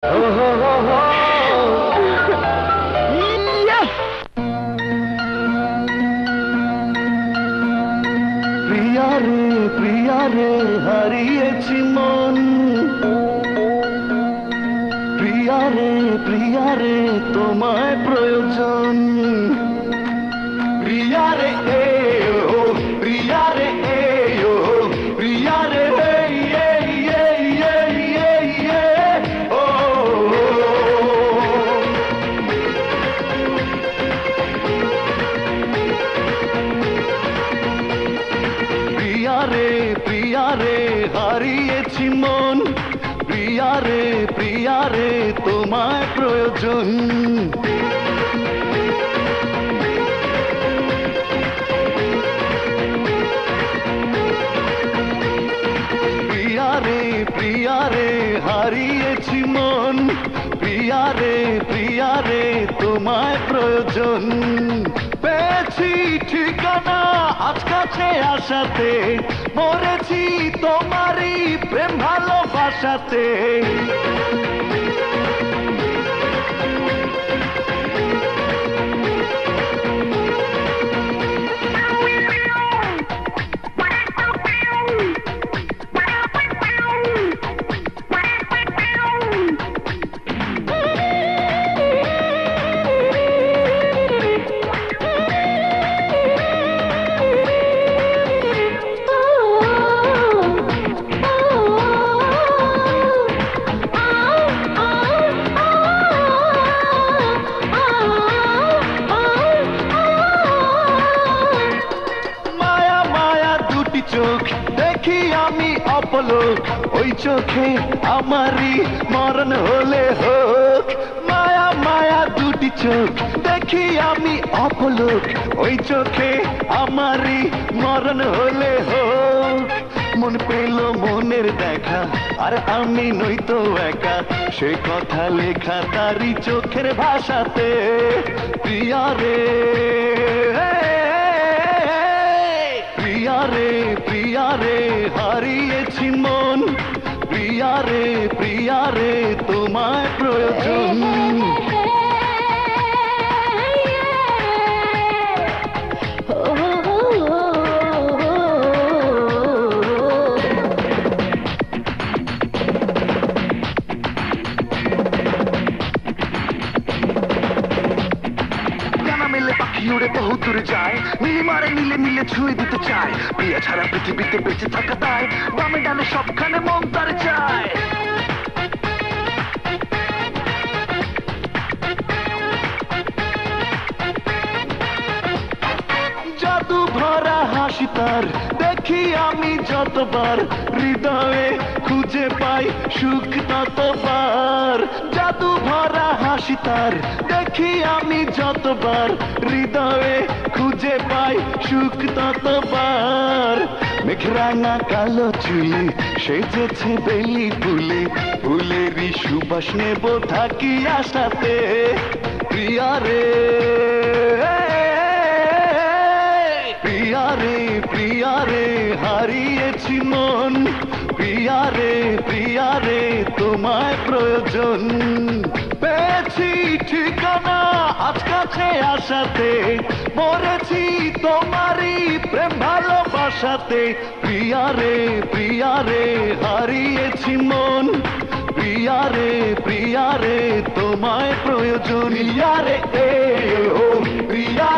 প্রিয়া রে প্রিয়া রে হারিয়েছি মন, প্রিয়া রে তোমায় প্রয়োজন। প্রিয়া রে ও প্রিয়া রে ও প্রিয়া রে ও প্রিয়া রে হারিয়েছি মন, প্রিয়া রে তোমায় প্রয়োজন। প্রিয়া রে হারিয়েছি মন, প্রিয়া রে তোমায় প্রয়োজন। পেয়েছি ঠিকানা আজ কাছে আসাতে, মরেছি তোমারই প্রেম ভালোবাসাতে। চোখ দেখি আমি অপলোক, ওই চোখে আমারই মরণ হলে হোক। মায়া মায়া দুটি চোখ দেখি আমি অপলোক, ওই চোখে আমারই মরণ হলে হোক। মন পেল মনের দেখা, আর আমি নই তো একা, সে কথা লেখা তারই চোখের ভাষাতে। প্রিয়া রে প্রিয়া রে হারিয়েছি মন, প্রিয়া রে তোমায় প্রয়োজন। পাখি উড়ে বহু দূরে যায়, নীলি মারে নীলে নীলে ছুঁয়ে দিতে চায়। প্রিয়া ছাড়া পৃথিবীতে বেঁচে থাকা দায়, বামে ডানে সবখানে মন তার চায়। জাদু ভরা হাসি তার দেখি আমি যতবার, হৃদয়ে খুঁজে পাই সুখ ততবার। জাদু ভরা হাসি তার দেখি আমি যতবার, হৃদয়ে খুঁজে পাই সুখ ততবার। মেঘরাঙা কালো চুলে সেজেছে বেলি ফুলে, ফুলেরই সুবাস নেব থাকি আশাতে। প্রিয়া রে প্রিয়া রে হারিয়েছি মন, প্রিয়া রে তোমায় প্রয়োজন। পেয়েছি ঠিকানা আজ কাছে আসাতে, মরেছি তোমারই প্রেম ভালোবাসাতে। প্রিয়া রে হারিয়েছি মন, প্রিয়া রে তোমায় প্রয়োজন। প্রিয়া রে ও প্রিয়া